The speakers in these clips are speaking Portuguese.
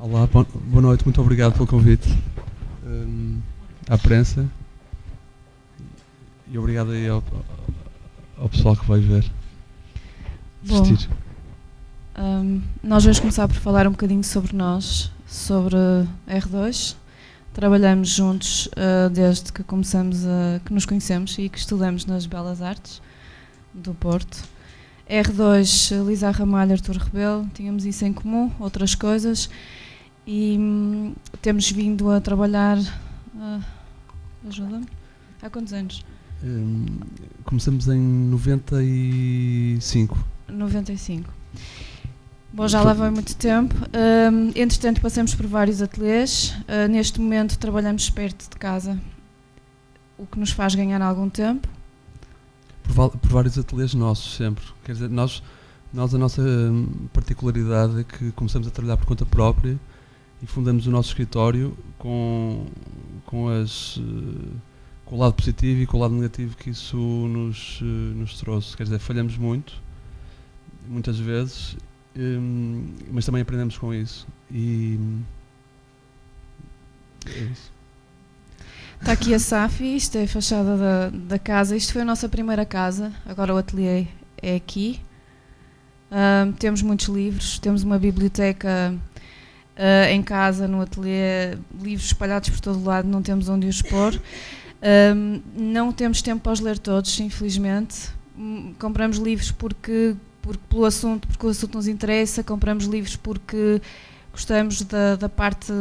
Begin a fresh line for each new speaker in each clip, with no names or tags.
Olá, boa noite, muito obrigado pelo convite à prensa e obrigado aí ao pessoal que vai ver. Assistir.
Nós vamos começar por falar um bocadinho sobre nós, sobre R2. Trabalhamos juntos desde que que nos conhecemos e que estudamos nas Belas Artes do Porto. R2, Lisa Ramalho, Artur Rebelo, tínhamos isso em comum, outras coisas, e temos vindo a trabalhar, ajuda-me, há quantos anos?
Começamos em 95.
95. Bom, já lá vai muito tempo. Entretanto, passamos por vários ateliês. Neste momento, trabalhamos perto de casa, o que nos faz ganhar algum tempo.
Por vários ateliês nossos, sempre. Quer dizer, nós a nossa particularidade é que começamos a trabalhar por conta própria e fundamos o nosso escritório com o lado positivo e com o lado negativo que isso nos trouxe. Quer dizer, falhamos muitas vezes, mas também aprendemos com isso. E é isso.
Está aqui a Safi, isto é a fachada da casa. Isto foi a nossa primeira casa, agora o ateliê é aqui. Temos muitos livros, temos uma biblioteca em casa, no ateliê, livros espalhados por todo o lado, não temos onde os pôr. Não temos tempo para os ler todos, infelizmente. Compramos livros porque o assunto nos interessa, compramos livros porque gostamos da parte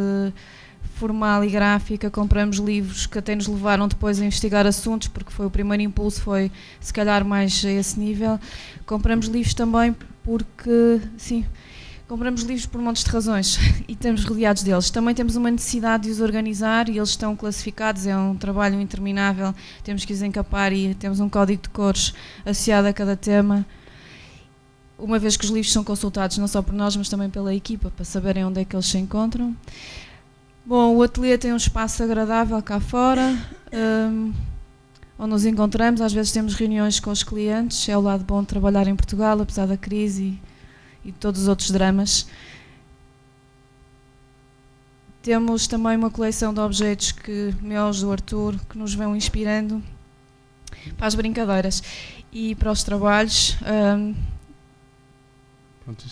formal e gráfica, compramos livros que até nos levaram depois a investigar assuntos, porque foi o primeiro impulso, foi se calhar mais a esse nível. Compramos livros também porque, sim, compramos livros por montes de razões e estamos rodeados deles. Também temos uma necessidade de os organizar e eles estão classificados, é um trabalho interminável, temos que os encapar e temos um código de cores associado a cada tema. Uma vez que os livros são consultados não só por nós, mas também pela equipa, para saberem onde é que eles se encontram. Bom, o ateliê tem um espaço agradável cá fora, onde nos encontramos. Às vezes temos reuniões com os clientes, é o lado bom de trabalhar em Portugal, apesar da crise e todos os outros dramas. Temos também uma coleção de objetos meus, do Artur, que nos vão inspirando para as brincadeiras e para os trabalhos.
Pronto,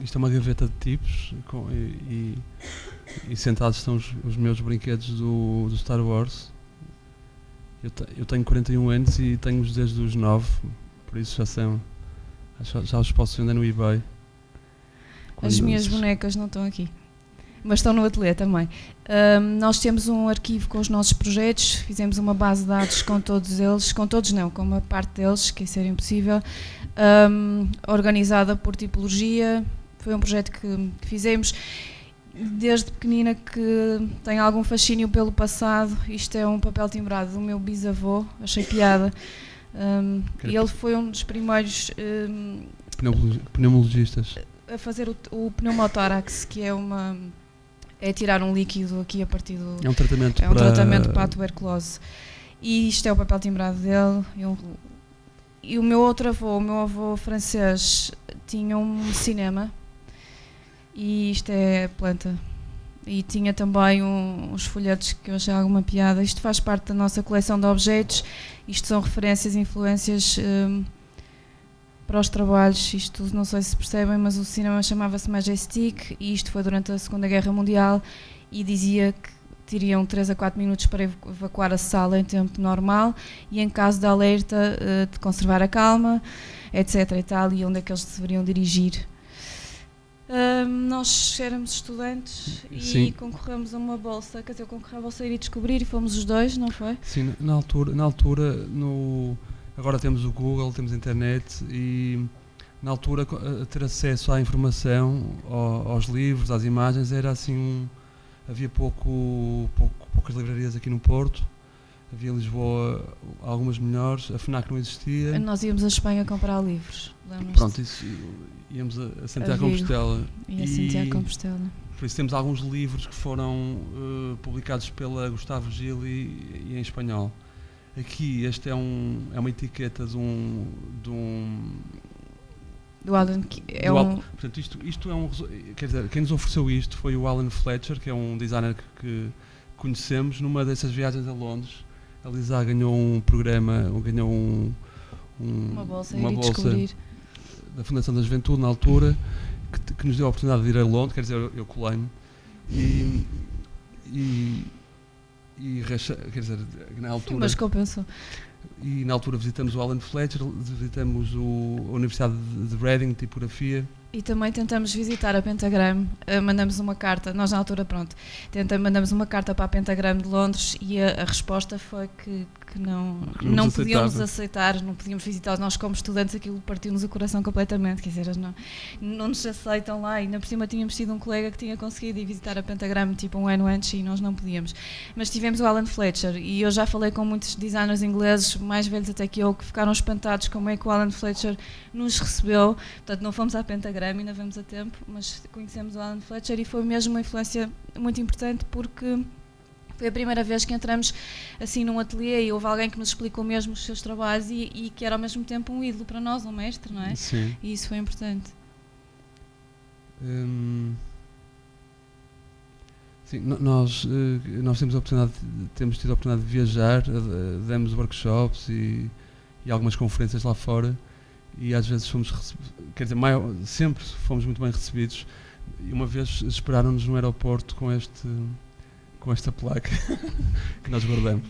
isto é uma gaveta de tipos e sentados estão os meus brinquedos do Star Wars. Eu tenho 41 anos e tenho-os desde os 9, por isso já os posso vender no eBay.
As minhas bonecas não estão aqui, mas estão no ateliê também. Nós temos um arquivo com os nossos projetos, fizemos uma base de dados com todos eles, com uma parte deles, que isso era impossível, organizada por tipologia. Foi um projeto que fizemos desde pequenina, que tenho algum fascínio pelo passado. Isto é um papel timbrado do meu bisavô, achei piada. E ele foi um dos primeiros
pneumologistas
a fazer o pneumotórax, que é tirar um líquido aqui a partir do...
É um tratamento
para a tuberculose. E isto é o papel timbrado dele. E o meu avô francês, tinha um cinema. E isto é planta. E tinha também uns folhetos que eu achei alguma piada. Isto faz parte da nossa coleção de objetos. Isto são referências e influências para os trabalhos. Isto não sei se percebem, mas o cinema chamava-se Majestic e isto foi durante a Segunda Guerra Mundial e dizia que teriam 3 a 4 minutos para evacuar a sala em tempo normal e em caso de alerta de conservar a calma, etc. e tal, e onde é que eles deveriam dirigir. Nós éramos estudantes
Sim.
E concorremos a uma bolsa, quer dizer, eu concorri à bolsa Ir e Descobrir e fomos os dois, não foi?
Sim, na altura agora temos o Google, temos a internet e na altura ter acesso à informação, aos livros, às imagens, era assim havia poucas livrarias aqui no Porto, havia em Lisboa algumas melhores, a FNAC não existia.
Nós íamos a Espanha comprar livros, lembras-te?
Pronto, isso, íamos a Santiago de Compostela.
E a Santiago de Compostela.
Por isso temos alguns livros que foram publicados pela Gustavo Gil e em espanhol. Aqui este é uma etiqueta de um
Do Alan,
Portanto, isto é quer dizer, quem nos ofereceu isto foi o Alan Fletcher, que é um designer que conhecemos numa dessas viagens a Londres. A Lisa ganhou um programa, ganhou
uma bolsa
da Fundação da Juventude na altura, que nos deu a oportunidade de ir a Londres, quer dizer, eu colei-me quer dizer, na altura.
Sim, mas compensou.
E na altura visitamos o Alan Fletcher, visitamos a Universidade de Reading de Tipografia.
E também tentamos visitar a Pentagram, mandamos uma carta, nós na altura, mandamos uma carta para a Pentagram de Londres e a resposta foi que não podíamos aceitar, não podíamos visitar. Nós como estudantes aquilo partiu-nos o coração completamente, quer dizer, não nos aceitam lá, e ainda por cima tínhamos tido um colega que tinha conseguido ir visitar a Pentagram tipo um ano antes e nós não podíamos. Mas tivemos o Alan Fletcher e eu já falei com muitos designers ingleses, mais velhos até que eu, que ficaram espantados como é que o Alan Fletcher nos recebeu. Portanto, não fomos à Pentagram, ainda vamos a tempo, mas conhecemos o Alan Fletcher e foi mesmo uma influência muito importante, porque foi a primeira vez que entramos assim num ateliê e houve alguém que nos explicou mesmo os seus trabalhos e que era ao mesmo tempo um ídolo para nós, um mestre, não é?
Sim.
E isso foi importante.
Sim, nós temos tido a oportunidade de viajar, demos workshops e algumas conferências lá fora, e às vezes sempre fomos muito bem recebidos, e uma vez esperaram-nos no aeroporto com esta placa que nós guardamos.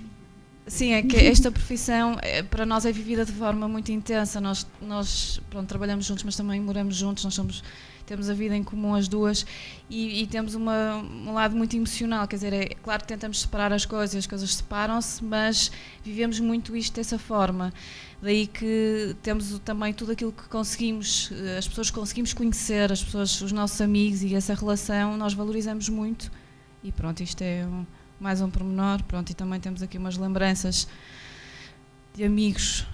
Sim, é que esta profissão para nós é vivida de forma muito intensa. Nós trabalhamos juntos, mas também moramos juntos. Temos a vida em comum as duas e temos um lado muito emocional. Quer dizer, é claro que tentamos separar as coisas separam-se, mas vivemos muito isto dessa forma. Daí que temos também tudo aquilo que conseguimos, as pessoas que conseguimos conhecer, as pessoas, os nossos amigos, e essa relação nós valorizamos muito. E pronto, isto é mais um pormenor. Pronto, e também temos aqui umas lembranças de amigos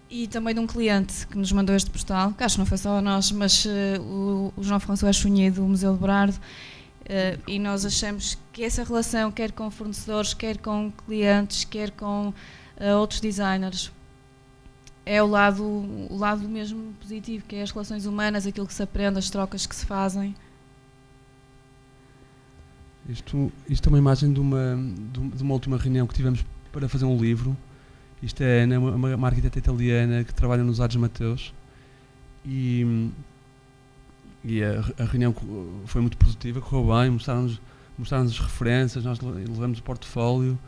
e também de um cliente que nos mandou este postal, que acho que não foi só a nós, mas o João-François Chunhé do Museu de Brado, e nós achamos que essa relação, quer com fornecedores, quer com clientes, quer com outros designers, é o lado mesmo positivo, que é as relações humanas, aquilo que se aprende, as trocas que se fazem.
Isto é uma imagem de uma última reunião que tivemos para fazer um livro. Isto é Ana, uma arquiteta italiana que trabalha nos Ares Mateus, e a reunião foi muito produtiva, correu bem, mostraram-nos as referências, nós levamos o portfólio,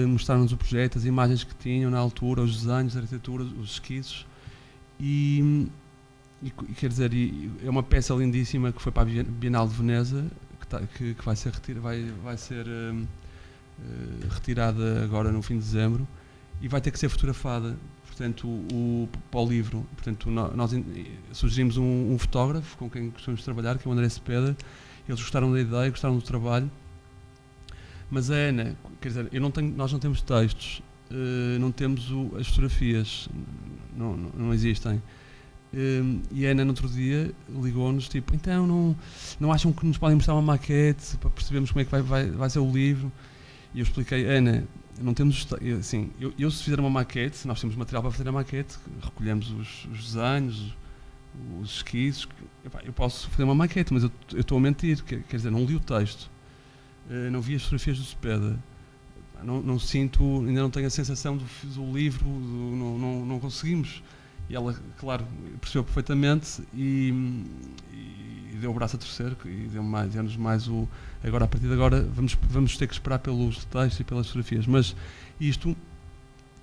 mostraram-nos o projeto, as imagens que tinham na altura, os desenhos, a arquitetura, os esquizos, e quer dizer, é uma peça lindíssima que foi para a Bienal de Veneza, que vai ser retirada agora no fim de dezembro, e vai ter que ser fotografada, portanto, para o livro. Portanto, nós sugerimos um fotógrafo com quem gostamos trabalhar, que é o André Cepeda. Eles gostaram da ideia, gostaram do trabalho, mas a Ana, quer dizer, nós não temos textos, não temos as fotografias, não existem. E a Ana, no outro dia, ligou-nos, tipo, então não acham que nos podem mostrar uma maquete para percebermos como é que vai ser o livro? E eu expliquei, Ana, não temos, assim, eu se fizer uma maquete, nós temos material para fazer a maquete, recolhemos os desenhos, os esquizos, eu posso fazer uma maquete, mas eu estou a mentir, quer dizer, não li o texto, não vi as fotografias do Cepeda, não sinto, ainda não tenho a sensação do livro, não conseguimos. E ela, claro, percebeu perfeitamente e deu o braço a torcer e deu-nos mais o... Agora, a partir de agora, vamos ter que esperar pelos textos e pelas fotografias. Mas isto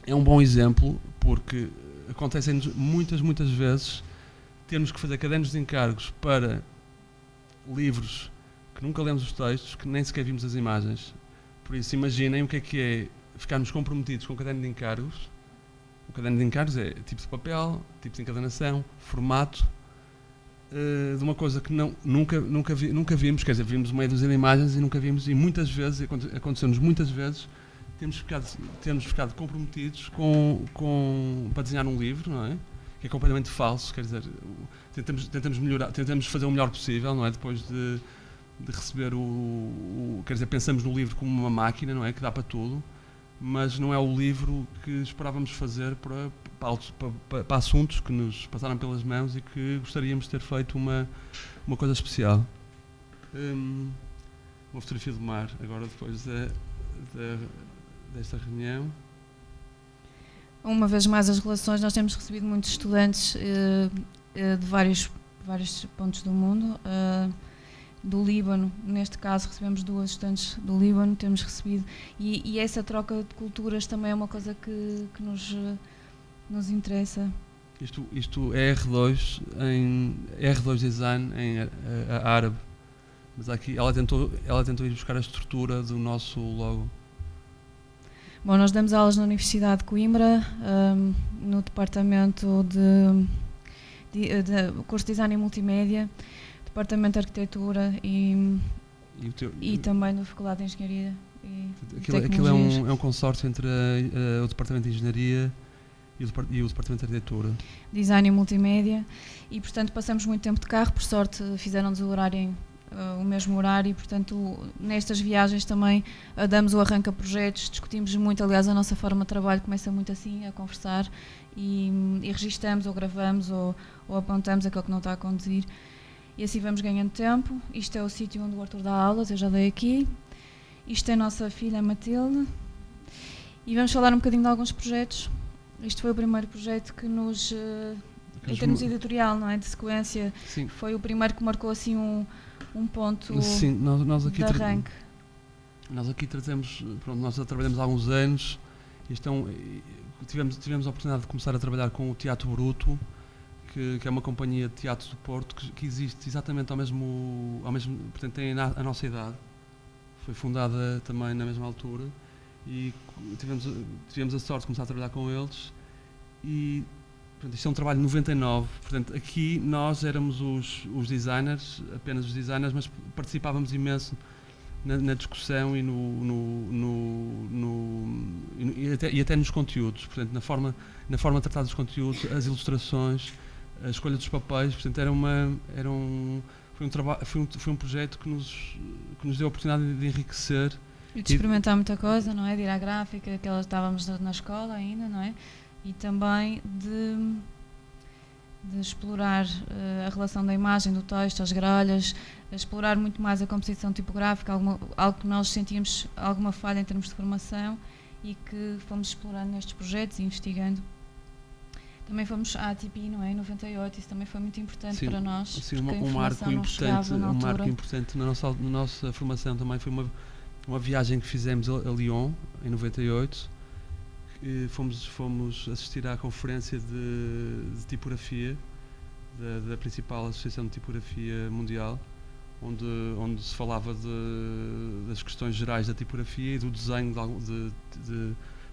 é um bom exemplo, porque acontecem-nos muitas vezes termos que fazer cadernos de encargos para livros que nunca lemos os textos, que nem sequer vimos as imagens. Por isso, imaginem o que é ficarmos comprometidos com o caderno de encargos. O caderno de encargos é tipo de papel, tipo de encadernação, formato, de uma coisa que nunca vimos, quer dizer, vimos meia dúzia de imagens e nunca vimos, e muitas vezes, aconteceu-nos muitas vezes, temos ficado comprometidos para desenhar um livro, não é? Que é completamente falso, quer dizer, tentamos melhorar, tentamos fazer o melhor possível, não é? Depois de receber quer dizer, pensamos no livro como uma máquina, não é? Que dá para tudo. mas não é o livro que esperávamos fazer para assuntos que nos passaram pelas mãos e que gostaríamos de ter feito uma coisa especial. Uma fotografia do mar, agora depois desta reunião.
Uma vez mais, as relações, nós temos recebido muitos estudantes de vários pontos do mundo. Do Líbano, neste caso recebemos 2 estudantes do Líbano, temos recebido, e essa troca de culturas também é uma coisa que nos interessa.
Isto é R2 Design em árabe, mas aqui ela tentou ir buscar a estrutura do nosso logo.
Bom, nós damos aulas na Universidade de Coimbra, no departamento de curso de Design e Multimédia, departamento de Arquitetura e também na Faculdade de Engenharia e
Aquilo é um consórcio entre o departamento de Engenharia e o departamento de Arquitetura.
Design e Multimédia, e portanto passamos muito tempo de carro, por sorte fizeram-nos o mesmo horário, e portanto nestas viagens também damos o arranque a projetos, discutimos muito, aliás a nossa forma de trabalho começa muito assim, a conversar e registamos ou gravamos ou apontamos aquilo que não está a conduzir. E assim vamos ganhando tempo. Isto é o sítio onde o Arthur dá aulas, eu já dei aqui. Isto é a nossa filha Matilde. E vamos falar um bocadinho de alguns projetos. Este foi o primeiro projeto que nos, em termos editorial, não é, de sequência,
sim,
foi o primeiro que marcou assim um ponto,
sim, nós aqui
de arranque.
Nós aqui trazemos, pronto, nós já trabalhamos há alguns anos. Tivemos a oportunidade de começar a trabalhar com o Teatro Bruto, que é uma companhia de teatro do Porto que existe exatamente ao mesmo portanto tem a nossa idade, foi fundada também na mesma altura, e tivemos a sorte de começar a trabalhar com eles, e portanto, isto é um trabalho de 99, portanto aqui nós éramos os designers, apenas os designers, mas participávamos imenso na discussão e até nos conteúdos, portanto na forma de tratar dos conteúdos, as ilustrações, a escolha dos papéis, portanto foi um projeto que nos deu a oportunidade de enriquecer
E de experimentar muita coisa, não é? De ir à gráfica, que estávamos na escola ainda, não é? E também de explorar a relação da imagem, do texto, as grelhas, explorar muito mais a composição tipográfica, algo que nós sentíamos alguma falha em termos de formação e que fomos explorando nestes projetos e investigando. Também fomos à ATP, não é? Em 98, isso também foi muito importante, sim, para nós.
Sim, um marco importante na nossa formação também foi uma viagem que fizemos a Lyon, em 98. Fomos assistir à conferência de tipografia da principal associação de tipografia mundial, onde se falava das questões gerais da tipografia e do desenho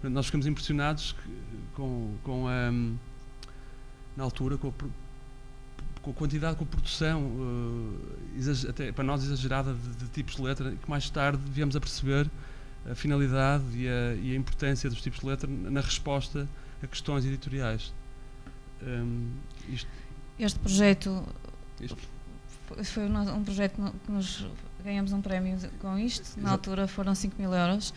nós ficamos impressionados na altura com a quantidade, com a produção até para nós exagerada de tipos de letra, que mais tarde viemos a perceber a finalidade e a importância dos tipos de letra na resposta a questões editoriais.
Este projeto foi um projeto que nós ganhamos um prémio com isto. Exato. Na altura foram 5.000 euros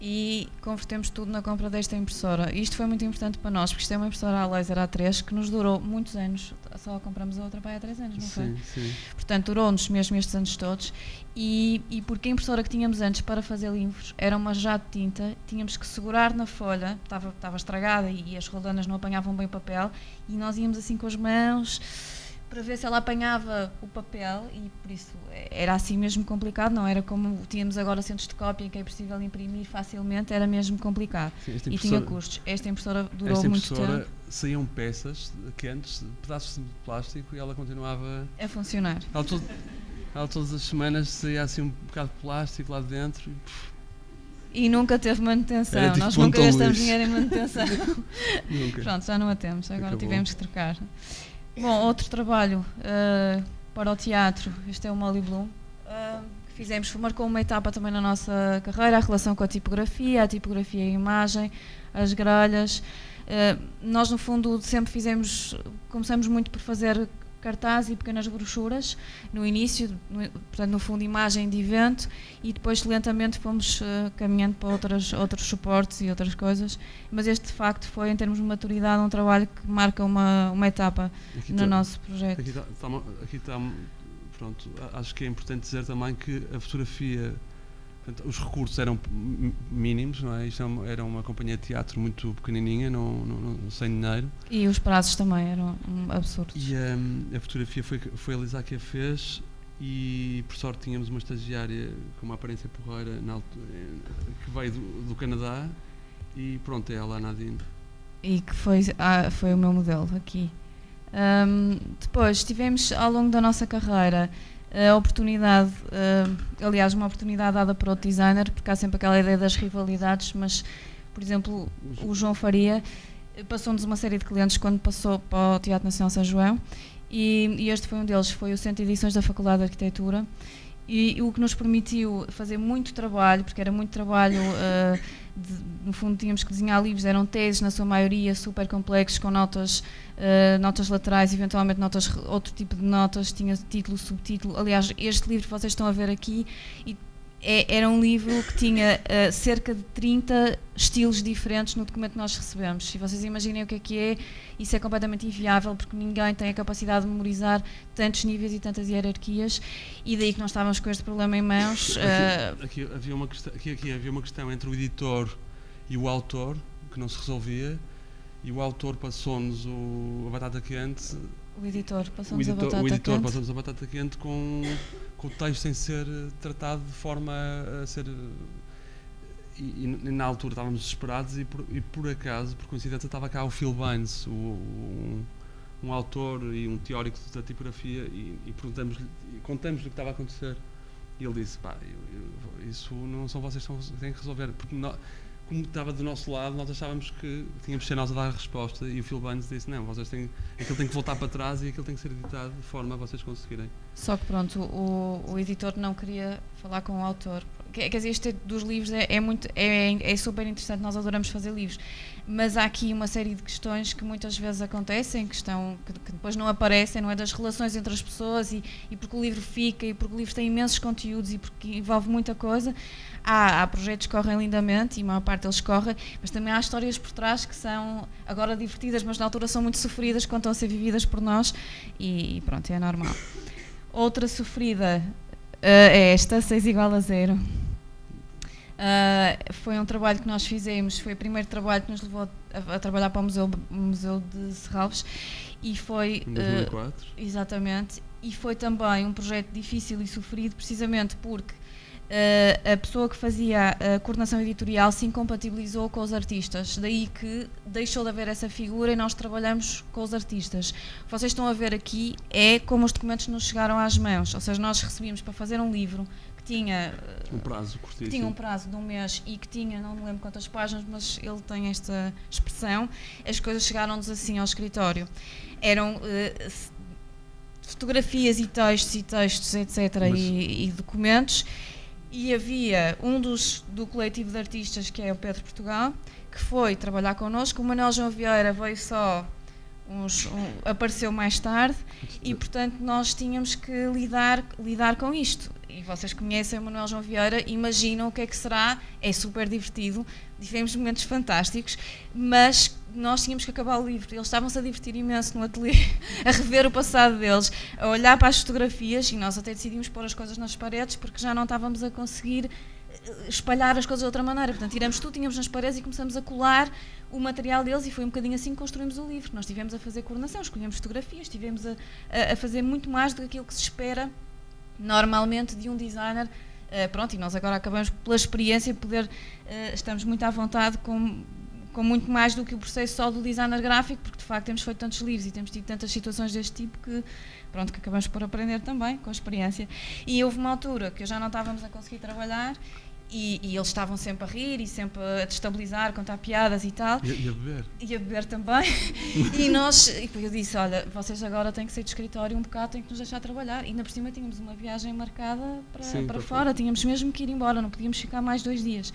e convertemos tudo na compra desta impressora. Isto foi muito importante para nós, porque isto é uma impressora a laser A3 que nos durou muitos anos. Só compramos a outra para há 3 anos, não foi?
Sim.
Portanto, durou-nos mesmo estes anos todos. E porque a impressora que tínhamos antes para fazer livros era uma jato de tinta, tínhamos que segurar na folha, estava estragada e as roldanas não apanhavam bem o papel, e nós íamos assim com as mãos para ver se ela apanhava o papel, e por isso era assim mesmo complicado, não era como tínhamos agora centros de cópia em que é possível imprimir facilmente, era mesmo complicado. Sim, e tinha custos. Esta impressora durou muito tempo.
Saíam peças quentes, pedaços de plástico, e ela continuava
a funcionar.
Ela todas as semanas saía assim um bocado de plástico lá dentro
e nunca teve manutenção.
Tipo
nós nunca gastamos dinheiro em manutenção.
Nunca.
Pronto, já não a temos, agora tivemos que trocar. Bom, outro trabalho para o teatro, este é o Molly Bloom, que fizemos, marcou uma etapa também na nossa carreira, a relação com a tipografia e a imagem, as grelhas. Nós, no fundo, sempre começamos muito por fazer cartaz e pequenas brochuras no início, portanto no fundo imagem de evento, e depois lentamente fomos caminhando para outros suportes e outras coisas, mas este de facto foi, em termos de maturidade, um trabalho que marca uma etapa no nosso projeto.
Aqui está, pronto, acho que é importante dizer também que a fotografia, portanto, os recursos eram mínimos, não é? Isto era uma companhia de teatro muito pequenininha, sem dinheiro.
E os prazos também eram absurdos.
E a fotografia foi a Lisa que a fez, e por sorte tínhamos uma estagiária com uma aparência porreira que veio do Canadá, e pronto, é ela, a Nadine.
E que foi o meu modelo aqui. Depois tivemos, ao longo da nossa carreira, a oportunidade, aliás, uma oportunidade dada por outro designer, porque há sempre aquela ideia das rivalidades, mas, por exemplo, o João Faria passou-nos uma série de clientes quando passou para o Teatro Nacional São João, e este foi um deles, foi o Centro de Edições da Faculdade de Arquitetura, e o que nos permitiu fazer muito trabalho, porque era muito trabalho, no fundo tínhamos que desenhar livros, eram teses na sua maioria, super complexos, com notas laterais, eventualmente outro tipo de notas, tinha título, subtítulo. Aliás, este livro que vocês estão a ver aqui era um livro que tinha cerca de 30 estilos diferentes no documento que nós recebemos. Se vocês imaginem o que é, isso é completamente inviável, porque ninguém tem a capacidade de memorizar tantos níveis e tantas hierarquias, e daí que nós estávamos com este problema em mãos.
Aqui havia uma questão entre o editor e o autor que não se resolvia, e o autor passou-nos a batata quente.
O editor passou-nos a
batata quente com o texto sem ser tratado de forma a ser... E na altura estávamos desesperados, e por acaso, por coincidência, estava cá o Phil Baines, um autor e um teórico da tipografia, e contamos-lhe o que estava a acontecer. E ele disse, isso não são vocês que têm que resolver, porque como estava do nosso lado, nós achávamos que tínhamos de ser nós a dar a resposta, e o Phil Baines disse, não, aquilo tem que voltar para trás, e aquilo tem que ser editado de forma a vocês conseguirem.
Só que pronto, o editor não queria falar com o autor. Quer dizer, isto dos livros é super interessante, nós adoramos fazer livros, mas há aqui uma série de questões que muitas vezes acontecem, que depois não aparecem, não é, das relações entre as pessoas, e porque o livro fica, e porque o livro tem imensos conteúdos, e porque envolve muita coisa. Há projetos que correm lindamente, e a maior parte deles correm, mas também há histórias por trás que são agora divertidas, mas na altura são muito sofridas quando estão a ser vividas por nós, e pronto, é normal. Outra sofrida é esta, 6 igual a 0. Foi um trabalho que nós fizemos, foi o primeiro trabalho que nos levou a trabalhar para o Museu de Serralves, e foi...
Em 2004.
Exatamente, e foi também um projeto difícil e sofrido, precisamente porque a pessoa que fazia a coordenação editorial se incompatibilizou com os artistas, daí que deixou de haver essa figura, e nós trabalhamos com os artistas. O que vocês estão a ver aqui é como os documentos nos chegaram às mãos, ou seja, nós recebíamos para fazer um livro que tinha
um prazo curtíssimo,
tinha um prazo de um mês, e que tinha, não me lembro quantas páginas, mas ele tem esta expressão, as coisas chegaram-nos assim ao escritório. Eram fotografias e textos, etc., e documentos. E havia do coletivo de artistas, que é o Pedro Portugal, que foi trabalhar connosco. O Manuel João Vieira veio só, apareceu mais tarde, e portanto nós tínhamos que lidar com isto. E vocês conhecem o Manuel João Vieira, imaginam o que é que será, é super divertido, tivemos momentos fantásticos, mas nós tínhamos que acabar o livro. Eles estavam-se a divertir imenso no ateliê, a rever o passado deles, a olhar para as fotografias, e nós até decidimos pôr as coisas nas paredes, porque já não estávamos a conseguir espalhar as coisas de outra maneira. Portanto, tiramos tudo, tínhamos nas paredes, e começamos a colar o material deles, e foi um bocadinho assim que construímos o livro. Nós estivemos a fazer coordenação, escolhemos fotografias, estivemos a fazer muito mais do que aquilo que se espera normalmente de um designer. Pronto, e nós agora acabamos pela experiência poder, estamos muito à vontade com muito mais do que o processo só do designer gráfico, porque de facto temos feito tantos livros e temos tido tantas situações deste tipo que acabamos por aprender também com a experiência. E houve uma altura que já não estávamos a conseguir trabalhar, e eles estavam sempre a rir e sempre a destabilizar, contar piadas e tal.
E a beber.
E a beber também. E eu disse, olha, vocês agora têm que sair do escritório um bocado, têm que nos deixar trabalhar. E ainda por cima tínhamos uma viagem marcada para fora, tínhamos mesmo que ir embora, não podíamos ficar mais 2 dias.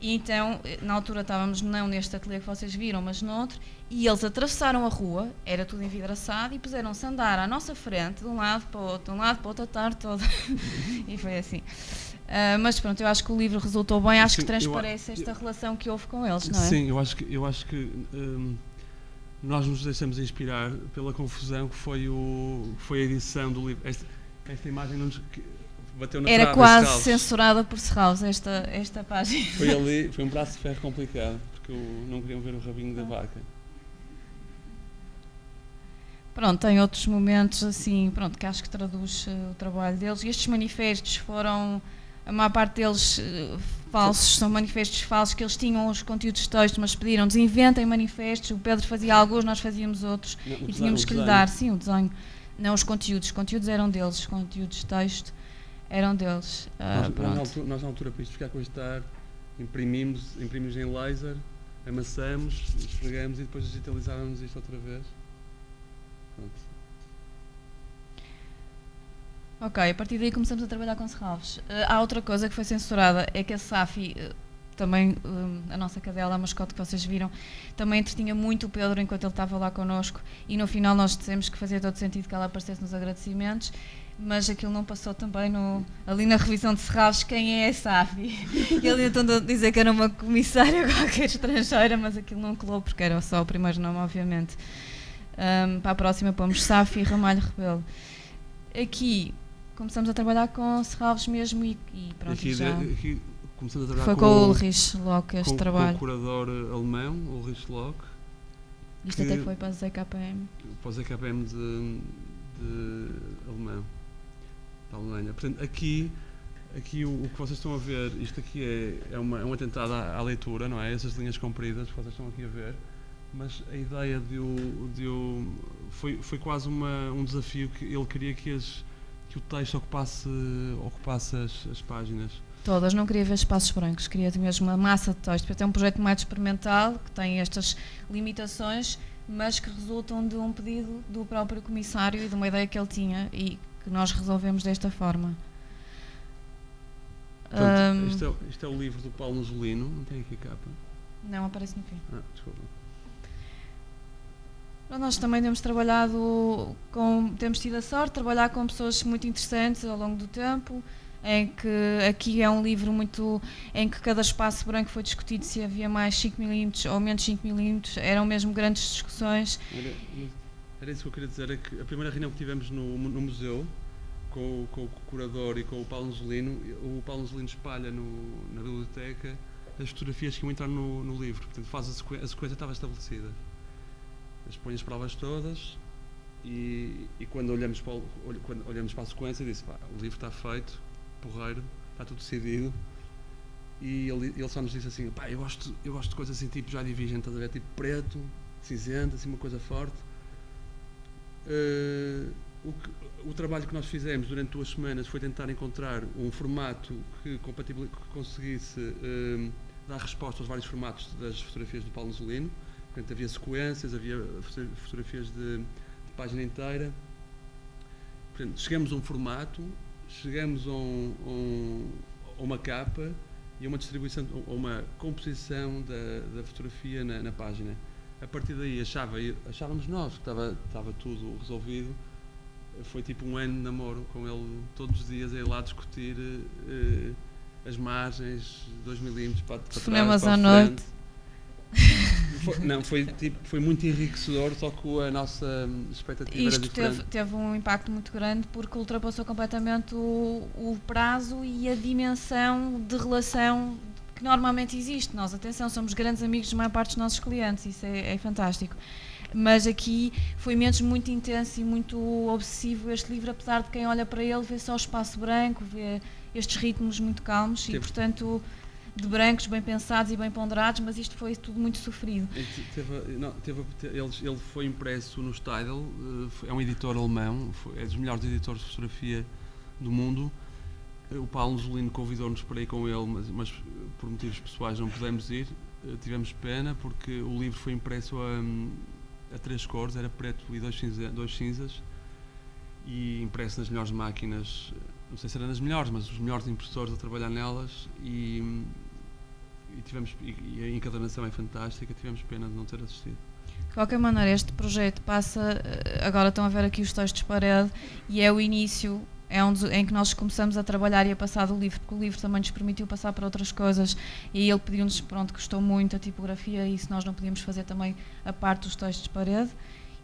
E então, na altura estávamos não neste ateliê que vocês viram, mas noutro, e eles atravessaram a rua, era tudo envidraçado, e puseram-se a andar à nossa frente, de um lado para o outro, de um lado para o outro, a tarde toda. E foi assim. Mas pronto, eu acho que o livro resultou bem, acho que transparece esta relação que houve com eles, não é?
Sim, eu acho que nós nos deixamos inspirar pela confusão que foi a edição do livro. Esta imagem não nos... Bateu na
era
trave,
quase censurada por Serralves, esta página.
Foi um braço de ferro complicado, porque não queriam ver o rabinho da vaca.
Pronto, tem outros momentos assim, pronto, que acho que traduz o trabalho deles. E estes manifestos foram, a maior parte deles falsos, são manifestos falsos, que eles tinham os conteúdos de texto, mas pediram-nos, inventem manifestos, o Pedro fazia alguns, nós fazíamos outros, e tínhamos que lhe dar, sim, o desenho. Não, os conteúdos eram deles, os conteúdos de texto eram deles.
Nós na altura, para isto ficar com este ar, imprimimos em laser, amassamos, esfregamos e depois digitalizávamos isto outra vez. Pronto.
Ok, a partir daí começamos a trabalhar com Serralves. Há outra coisa que foi censurada, é que a Safi, também a nossa cadela, a mascote que vocês viram, também entretinha muito o Pedro enquanto ele estava lá connosco, e no final nós dissemos que fazia todo sentido que ela aparecesse nos agradecimentos, mas aquilo não passou também ali na revisão de Serralves, quem é a Safi. E ele tentou dizer que era uma comissária qualquer estrangeira, mas aquilo não colou porque era só o primeiro nome, obviamente. Para a próxima pomos Safi e Ramalho Rebelo. Aqui começamos a trabalhar com Serralves mesmo e pronto,
aqui começamos a trabalhar
foi com o Ulrich Locke este trabalho.
Com o curador alemão, Ulrich Locke.
Isto até foi para o ZKM.
Para o ZKM de alemão, da Alemanha. Portanto, aqui o que vocês estão a ver, isto aqui é um atentado à leitura, não é? Essas linhas compridas que vocês estão aqui a ver. Mas a ideia foi quase um desafio que ele queria que o texto ocupasse as páginas.
Todas, não queria ver espaços brancos, queria mesmo uma massa de texto. É um projeto mais experimental, que tem estas limitações, mas que resultam de um pedido do próprio comissário e de uma ideia que ele tinha e que nós resolvemos desta forma.
Portanto, isto é o livro do Paulo Nosolino, não tem aqui a capa?
Não, aparece no fim.
Desculpa.
Nós também temos tido a sorte de trabalhar com pessoas muito interessantes ao longo do tempo, em que aqui é um livro em que cada espaço branco foi discutido se havia mais 5mm ou menos 5mm, eram mesmo grandes discussões.
Era isso que eu queria dizer, é que a primeira reunião que tivemos no museu, com o curador e com o Paulo Nosolino, o Paulo Nosolino espalha na biblioteca as fotografias que iam entrar no livro, portanto a sequência estava estabelecida. Expõe as provas todas e quando olhamos para a sequência disse, o livro está feito, porreiro, está tudo decidido, e ele só nos disse assim, eu gosto de coisas assim tipo Joy Division, estás a ver, tipo preto, cinzento, assim uma coisa forte. O trabalho que nós fizemos durante 2 semanas foi tentar encontrar um formato que conseguisse dar resposta aos vários formatos das fotografias do Paulo Nosolino. Portanto, havia sequências, havia fotografias de página inteira. Portanto, chegamos a um formato, chegamos a uma capa e a uma distribuição, a uma composição da fotografia na página. A partir daí achávamos nós que estava tudo resolvido. Foi tipo um ano de namoro com ele, todos os dias a ir lá discutir as margens, 2mm para trás,
Cinemas
para
à
frente.
noite.
Foi muito enriquecedor, só que a nossa expectativa era diferente.
Isto teve um impacto muito grande porque ultrapassou completamente o prazo e a dimensão de relação que normalmente existe. Nós, atenção, somos grandes amigos de maior parte dos nossos clientes, isso é fantástico. Mas aqui foi mesmo muito intenso e muito obsessivo este livro, apesar de quem olha para ele vê só o espaço branco, vê estes ritmos muito calmos e, portanto, de brancos bem pensados e bem ponderados, mas isto foi tudo muito sofrido.
Ele foi impresso no Steidl, é um editor alemão, é dos melhores editores de fotografia do mundo. O Paulo Nosolino convidou-nos para ir com ele, mas por motivos pessoais não pudemos ir. Tivemos pena porque o livro foi impresso a 3 cores, era preto e 2 cinzas, e impresso nas melhores máquinas, não sei se eram nas melhores, mas os melhores impressores a trabalhar nelas, e e a encadernação é fantástica, tivemos pena de não ter assistido.
De qualquer maneira, este projeto passa, agora estão a ver aqui os textos de parede, e é o início, em que nós começamos a trabalhar e a passar do livro, porque o livro também nos permitiu passar para outras coisas, e ele pediu-nos, pronto, gostou muito a tipografia, e se nós não podíamos fazer também a parte dos textos de parede,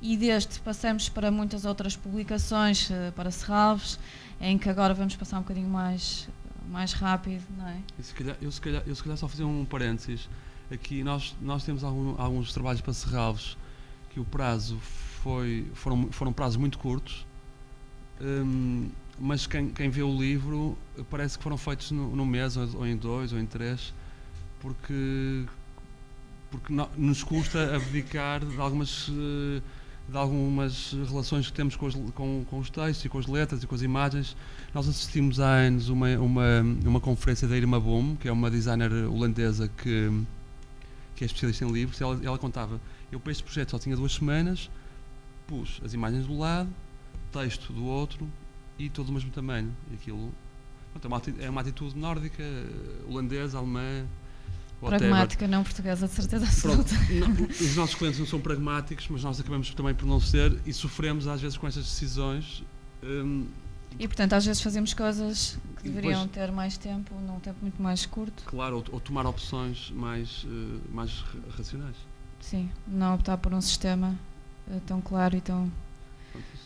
e deste passamos para muitas outras publicações, para Serralves, em que agora vamos passar um bocadinho mais rápido, não é?
Eu se calhar só fazer um parênteses. Aqui nós temos alguns trabalhos para Serralves que o prazo foram prazos muito curtos, mas quem vê o livro parece que foram feitos num mês, ou em 2, ou em 3, porque nos custa abdicar de algumas relações que temos com os textos e com as letras e com as imagens. Nós assistimos há anos uma conferência da Irma Boom, que é uma designer holandesa que é especialista em livros. Ela contava, eu para este projeto só tinha 2 semanas, pus as imagens do lado, texto do outro e todo do mesmo tamanho. E aquilo, pronto, é uma atitude nórdica, holandesa, alemã,
pragmática, não portuguesa, de certeza absoluta.
Os nossos clientes não são pragmáticos, mas nós acabamos também por não ser, e sofremos às vezes com estas decisões.
E portanto às vezes fazemos coisas que deveriam ter mais tempo, num tempo muito mais curto.
Claro, ou tomar opções mais racionais.
Sim, não optar por um sistema tão claro e tão...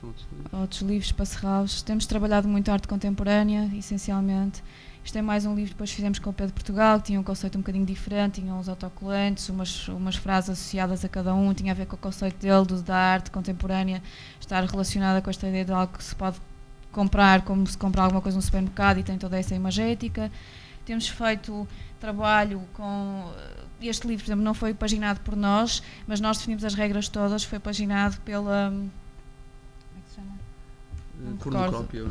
São
outros livros para Serralves. Temos trabalhado muito arte contemporânea, essencialmente. Isto é mais um livro que depois fizemos com o Pedro Portugal, que tinha um conceito um bocadinho diferente, tinha uns autocolantes, umas frases associadas a cada um, tinha a ver com o conceito dele, da arte contemporânea, estar relacionada com esta ideia de algo que se pode comprar, como se compra alguma coisa no supermercado, e tem toda essa imagética. Temos feito trabalho com... Este livro, por exemplo, não foi paginado por nós, mas nós definimos as regras todas, foi paginado pela...
Cornucópia,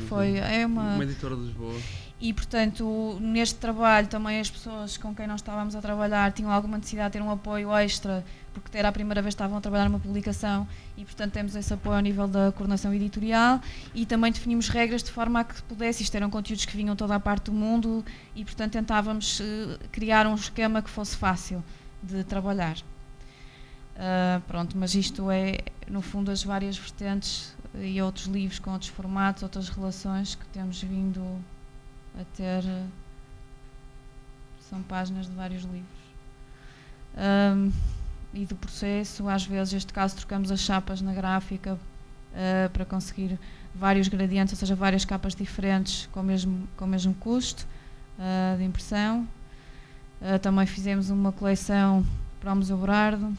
uma editora de Lisboa.
E portanto, neste trabalho também as pessoas com quem nós estávamos a trabalhar tinham alguma necessidade de ter um apoio extra, porque era a primeira vez que estavam a trabalhar numa publicação, e portanto temos esse apoio ao nível da coordenação editorial, e também definimos regras de forma a que pudesse, isto eram conteúdos que vinham toda a parte do mundo, e portanto tentávamos criar um esquema que fosse fácil de trabalhar. Pronto, mas isto é no fundo as várias vertentes e outros livros com outros formatos, outras relações que temos vindo a ter. São páginas de vários livros. E do processo, às vezes, neste caso, trocamos as chapas na gráfica para conseguir vários gradientes, ou seja, várias capas diferentes com o mesmo custo de impressão. Também fizemos uma coleção para o Museu Berardo,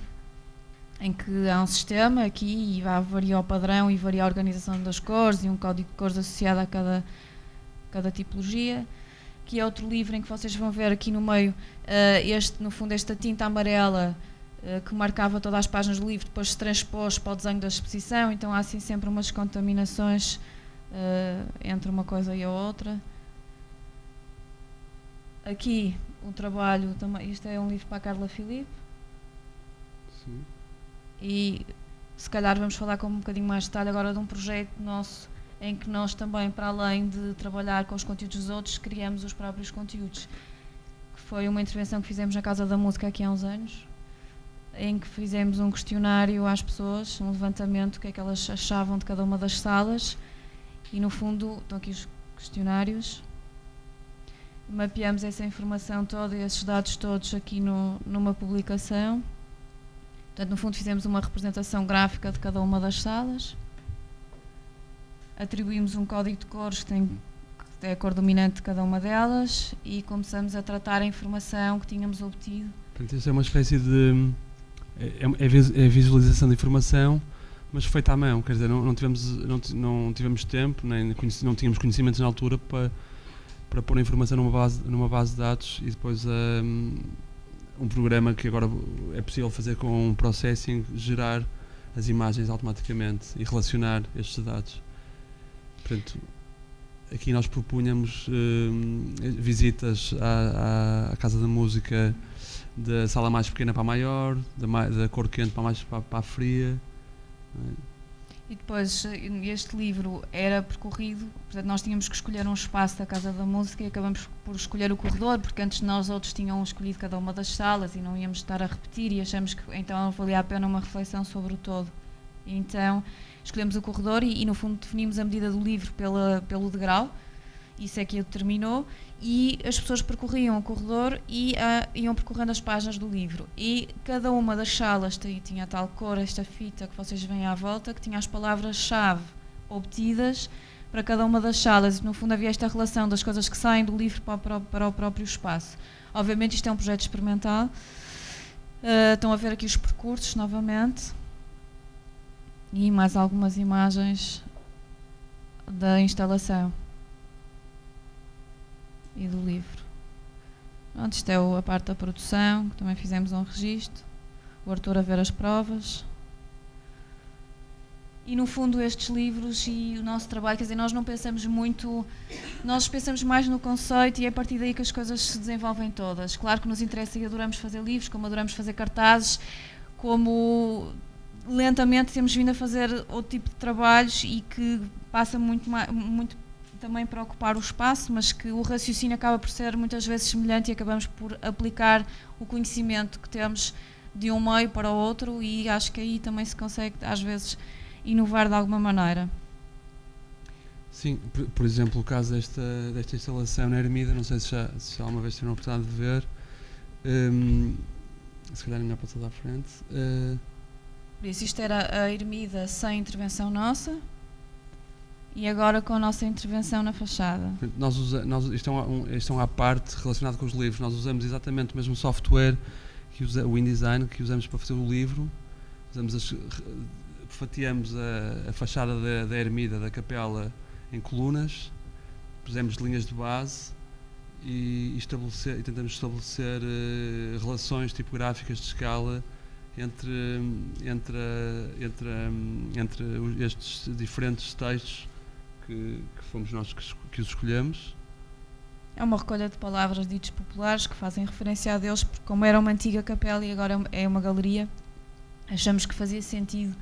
em que há um sistema aqui e varia o padrão e varia a organização das cores e um código de cores associado a cada tipologia. Aqui é outro livro em que vocês vão ver aqui no meio, no fundo esta tinta amarela que marcava todas as páginas do livro, depois se transpôs para o desenho da exposição, então há assim sempre umas contaminações entre uma coisa e a outra. Aqui um trabalho, também, isto é um livro para a Carla Filipe.
Sim.
E se calhar vamos falar com um bocadinho mais de detalhe agora de um projeto nosso em que nós também, para além de trabalhar com os conteúdos dos outros, criamos os próprios conteúdos, que foi uma intervenção que fizemos na Casa da Música aqui há uns anos, em que fizemos um questionário às pessoas, um levantamento do que é que elas achavam de cada uma das salas, e no fundo estão aqui os questionários, mapeamos essa informação toda e esses dados todos aqui numa publicação. Portanto, no fundo fizemos uma representação gráfica de cada uma das salas, atribuímos um código de cores que é a cor dominante de cada uma delas, e começamos a tratar a informação que tínhamos obtido. Portanto,
isso é uma espécie de... é visualização de informação, mas feita à mão, quer dizer, não tivemos tempo, nem não tínhamos conhecimentos na altura para pôr a informação numa base de dados, e depois um programa que agora é possível fazer com um processing, gerar as imagens automaticamente e relacionar estes dados. Portanto, aqui nós propunhamos visitas à Casa da Música da sala mais pequena para a maior, da cor quente para a fria.
E depois este livro era percorrido, portanto nós tínhamos que escolher um espaço da Casa da Música e acabamos por escolher o corredor, porque antes nós outros tinham escolhido cada uma das salas e não íamos estar a repetir, e achamos que então valia a pena uma reflexão sobre o todo. E então escolhemos o corredor e no fundo definimos a medida do livro pelo degrau, isso é que o determinou, e as pessoas percorriam o corredor e iam percorrendo as páginas do livro. E cada uma das salas tinha a tal cor, esta fita que vocês veem à volta, que tinha as palavras-chave obtidas para cada uma das salas. E no fundo havia esta relação das coisas que saem do livro para o próprio espaço. Obviamente isto é um projeto experimental. Estão a ver aqui os percursos novamente. E mais algumas imagens da instalação e do livro. Pronto, isto é a parte da produção, que também fizemos um registro. O Arthur a ver as provas. E no fundo estes livros e o nosso trabalho, quer dizer, nós não pensamos muito, nós pensamos mais no conceito e é a partir daí que as coisas se desenvolvem todas. Claro que nos interessa e adoramos fazer livros, como adoramos fazer cartazes, como lentamente temos vindo a fazer outro tipo de trabalhos e que passa muito também para ocupar o espaço, mas que o raciocínio acaba por ser muitas vezes semelhante e acabamos por aplicar o conhecimento que temos de um meio para o outro, e acho que aí também se consegue às vezes inovar de alguma maneira.
Sim, por exemplo, o caso desta instalação na Ermida, não sei se já alguma vez tiveram a oportunidade de ver, se calhar é melhor passar à frente.
Por isso, isto era a Ermida sem intervenção nossa e agora com a nossa intervenção na fachada.
Isto é uma parte relacionada com os livros. Nós usamos exatamente o mesmo software, o InDesign, que usamos para fazer o livro. Fatiamos a fachada da Ermida, da capela, em colunas, pusemos linhas de base e tentamos estabelecer relações tipográficas de escala entre estes diferentes textos que fomos nós que os escolhemos.
É uma recolha de palavras ditos populares que fazem referência a Deus, porque como era uma antiga capela e agora é uma galeria, achamos que fazia sentido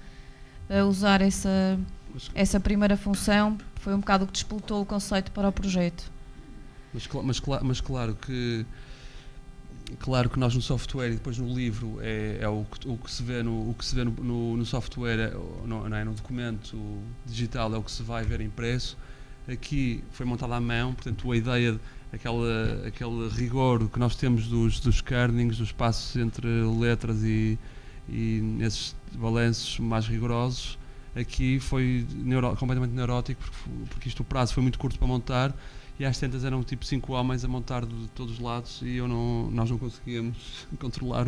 usar essa primeira função. Foi um bocado o que despoltou o conceito para o projeto.
Mas claro que nós no software e depois no livro o que se vê no software, no documento digital é o que se vai ver impresso. Aqui foi montado à mão, portanto a ideia, aquele rigor que nós temos dos kernings, dos espaços entre letras e nesses balanços mais rigorosos, aqui foi completamente neurótico, porque o prazo foi muito curto para montar e às tantas eram tipo 5 homens a montar de todos os lados e nós não conseguíamos controlar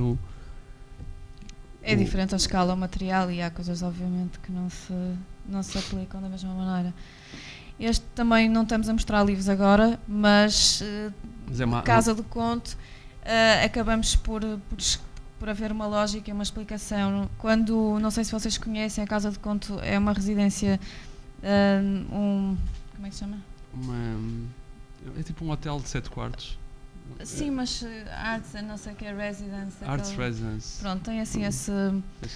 diferente a escala, o material, e há coisas obviamente que não se aplicam da mesma maneira. Este também não estamos a mostrar livros agora, mas Casa do Conto, acabamos por haver uma lógica e uma explicação. Não sei se vocês conhecem, a Casa do Conto é uma residência, como é que se chama?
É tipo um hotel de 7 quartos.
Sim, mas Arts, não sei o que é Residence.
Arts Residence.
Pronto, tem assim esse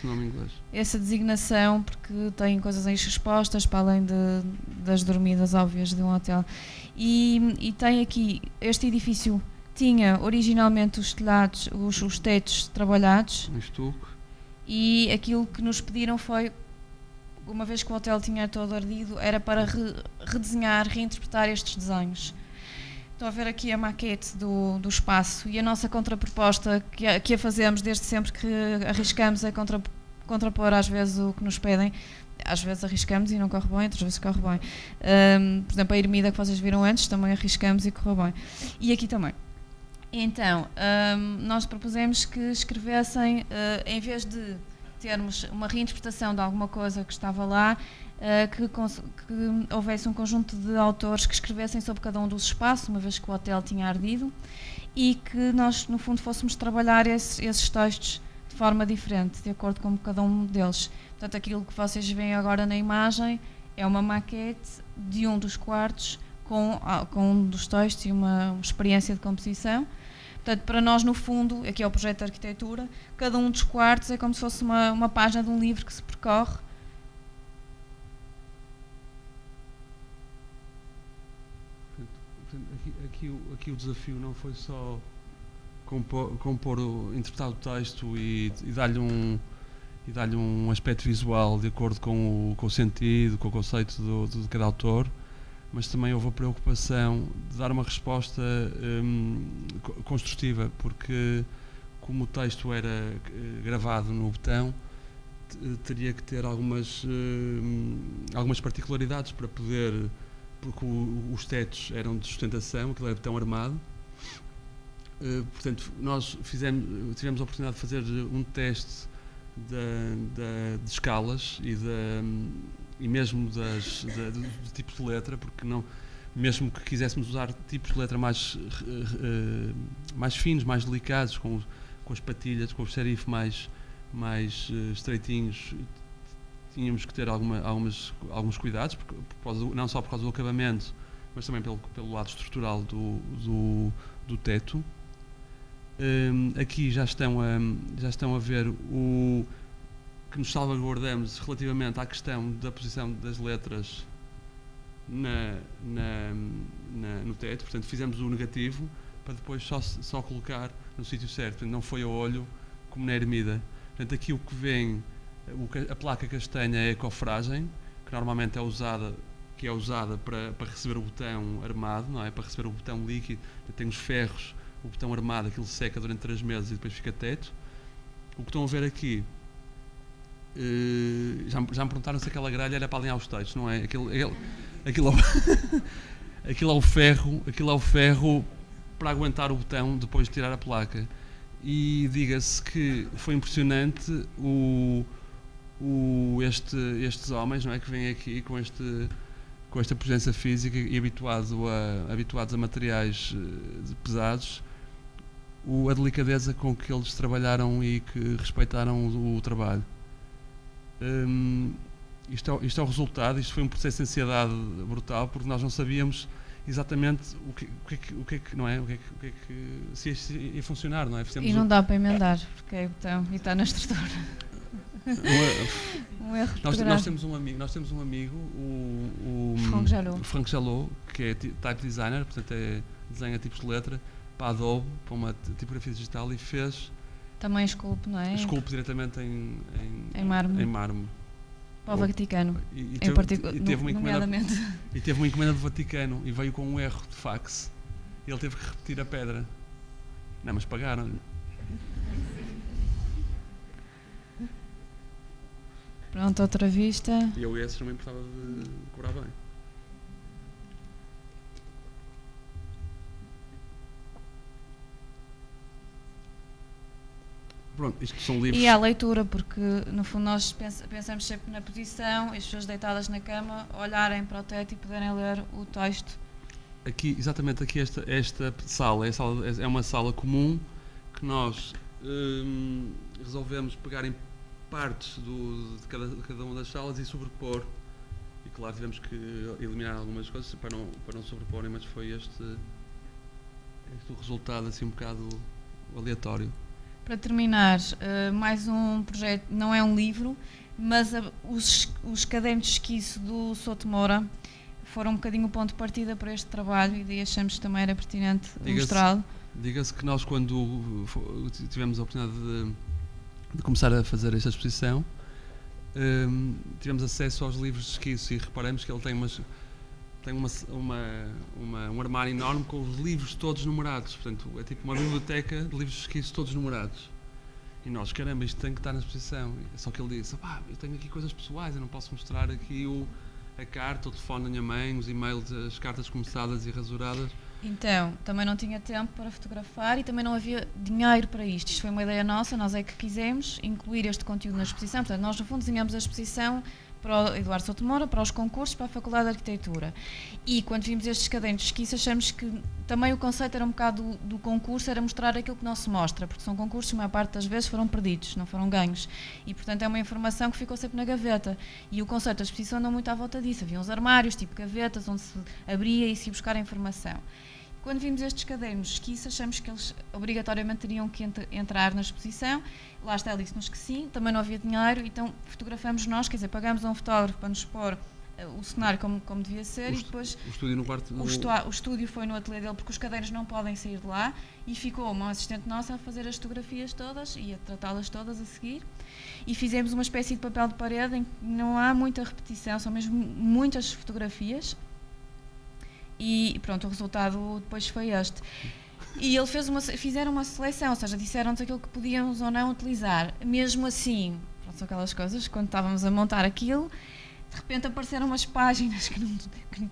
nome em inglês.
Essa designação, porque tem coisas aí expostas para além das dormidas óbvias de um hotel. E tem aqui, este edifício tinha originalmente os telhados, os tetos trabalhados.
Em estuco.
E aquilo que nos pediram foi, uma vez que o hotel tinha todo ardido, era para redesenhar, reinterpretar estes desenhos. Estão a ver aqui a maquete do espaço e a nossa contraproposta que a fazemos desde sempre que arriscamos a contrapor às vezes o que nos pedem. Às vezes arriscamos e não corre bem, outras vezes corre bem. Por exemplo, a Ermida que vocês viram antes, também arriscamos e correu bem. E aqui também. Então, nós propusemos que escrevessem, em vez de termos uma reinterpretação de alguma coisa que estava lá, que houvesse um conjunto de autores que escrevessem sobre cada um dos espaços, uma vez que o hotel tinha ardido, e que nós, no fundo, fôssemos trabalhar esses textos de forma diferente, de acordo com cada um deles. Portanto, aquilo que vocês veem agora na imagem é uma maquete de um dos quartos com um dos textos e uma experiência de composição. Portanto, para nós, no fundo, aqui é o projeto de arquitetura, cada um dos quartos é como se fosse uma página de um livro que se percorre
Aqui o desafio não foi só interpretar o texto e dar-lhe um aspecto visual de acordo com o sentido, com o conceito de cada autor, mas também houve a preocupação de dar uma resposta construtiva, porque como o texto era gravado no botão, teria que ter algumas particularidades para poder, porque os tetos eram de sustentação, aquilo era botão armado. Portanto, nós tivemos a oportunidade de fazer um teste de escalas e mesmo de tipos de letra, porque não, mesmo que quiséssemos usar tipos de letra mais finos, mais delicados, com as patilhas, com os serif mais estreitinhos, tínhamos que ter alguns cuidados, não só por causa do acabamento, mas também pelo lado estrutural do teto. Aqui já estão a ver o que nos salvaguardamos relativamente à questão da posição das letras no teto. Portanto, fizemos o negativo para depois só colocar no sítio certo. Portanto, não foi a olho como na ermida. Portanto, aqui o que vem, a placa castanha é a cofragem, que normalmente é usada para receber o botão armado, não é? Para receber o botão líquido. Tem os ferros, o botão armado, aquilo seca durante 3 meses e depois fica teto. O que estão a ver aqui, já me perguntaram se aquela grelha era para alinhar os textos, não é? Aquilo é o ferro para aguentar o botão depois de tirar a placa. E diga-se que foi impressionante estes homens, não é, que vêm aqui com esta presença física e habituados a materiais pesados, a delicadeza com que eles trabalharam e que respeitaram o trabalho. Isto é o resultado. Isto foi um processo de ansiedade brutal, porque nós não sabíamos exatamente o que é que se ia funcionar, não é?
E não dá para emendar, porque é botão e está na estrutura. Um erro.
Nós temos um amigo, o Franck Jalot, que é type designer, portanto desenha tipos de letra para Adobe, para uma tipografia digital, e fez
também esculpe, não é?
Esculpe diretamente em mármore.
Para o Vaticano,
nomeadamente. E teve uma encomenda do Vaticano e veio com um erro de fax. E ele teve que repetir a pedra. Não, mas pagaram-lhe.
Pronto, outra vista.
E eu esses não me importava de cobrar bem. Pronto, isto são livros.
E a leitura, porque no fundo nós pensamos sempre na posição, as pessoas deitadas na cama, olharem para o teto e poderem ler o texto.
Aqui, exatamente aqui, esta sala é uma sala comum que nós resolvemos pegar em partes de cada uma das salas e sobrepor. E claro, tivemos que eliminar algumas coisas para não sobreporem, mas foi este o resultado assim um bocado aleatório.
Para terminar, mais um projeto, não é um livro, mas os cadernos de esquiço do Souto Moura foram um bocadinho o ponto de partida para este trabalho e daí achamos que também era pertinente mostrá-lo.
Diga-se que nós, quando tivemos a oportunidade de começar a fazer esta exposição, tivemos acesso aos livros de esquiço e reparamos que ele tem um armário enorme com os livros todos numerados. Portanto, é tipo uma biblioteca de livros de esquiço todos numerados. E nós, caramba, isto tem que estar na exposição. Só que ele disse, eu tenho aqui coisas pessoais, eu não posso mostrar aqui a carta, o telefone da minha mãe, os e-mails, as cartas começadas e rasuradas.
Então, também não tinha tempo para fotografar e também não havia dinheiro para isto. Isto foi uma ideia nossa, nós é que quisemos incluir este conteúdo na exposição. Portanto, nós no fundo desenhamos a exposição para o Eduardo Souto Moura, para os concursos, para a Faculdade de Arquitetura. E quando vimos estes cadernos de esquiço, achamos que também o conceito era um bocado do concurso, era mostrar aquilo que não se mostra, porque são concursos que a maior parte das vezes foram perdidos, não foram ganhos. E, portanto, é uma informação que ficou sempre na gaveta. E o conceito da exposição andou muito à volta disso. Havia uns armários, tipo gavetas, onde se abria e se ia buscar a informação. Quando vimos estes cadernos de esquiço, achamos que eles obrigatoriamente teriam que entrar na exposição. Lá está, ele disse-nos que sim, também não havia dinheiro, então fotografamos nós, quer dizer, pagamos a um fotógrafo para nos pôr o cenário como devia ser, e depois
o estúdio no quarto...
o estúdio foi no ateliê dele, porque os cadeiros não podem sair de lá, e ficou uma assistente nossa a fazer as fotografias todas e a tratá-las todas a seguir, e fizemos uma espécie de papel de parede em que não há muita repetição, são mesmo muitas fotografias, e pronto, o resultado depois foi este. E ele fizeram uma seleção, ou seja, disseram-nos aquilo que podíamos ou não utilizar. Mesmo assim, pronto, são aquelas coisas, quando estávamos a montar aquilo, de repente apareceram umas páginas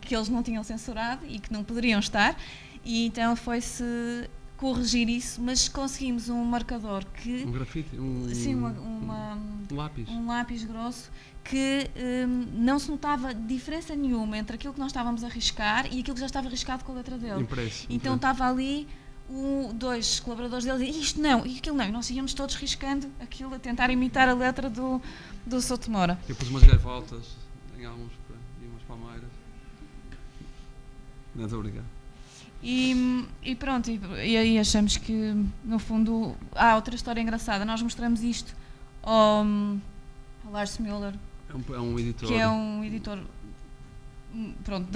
que eles não tinham censurado e que não poderiam estar, e então foi-se corrigir isso, mas conseguimos um marcador que...
Um grafite?
Sim,
um lápis.
Um lápis grosso que não se notava diferença nenhuma entre aquilo que nós estávamos a riscar e aquilo que já estava riscado com a letra dele.
Impresso.
Então estava ali dois colaboradores dele, isto não, e aquilo não, e nós íamos todos riscando aquilo a tentar imitar a letra do Sotomora.
Eu pus umas gaivotas em alguns e umas palmeiras. Não, estou a brincar.
E pronto, e aí achamos que, no fundo, há outra história engraçada. Nós mostramos isto ao Lars Müller,
É um editor.
que é um editor, pronto,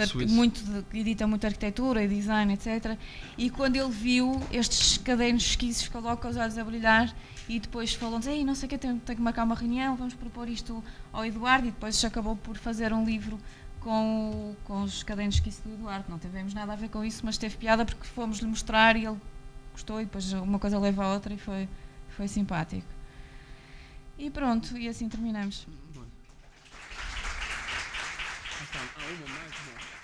que edita muito arquitetura e design, etc. E quando ele viu estes cadernos esquissos, ficou logo com os olhos a brilhar, e depois falou-nos: ei, não sei o que, tenho que marcar uma reunião, vamos propor isto ao Eduardo, e depois acabou por fazer um livro com os cadernos esquissos do Eduardo. Não tivemos nada a ver com isso, mas teve piada porque fomos-lhe mostrar e ele gostou, e depois uma coisa leva a outra, e foi simpático. E pronto, e assim terminamos.
Há uma mais, não?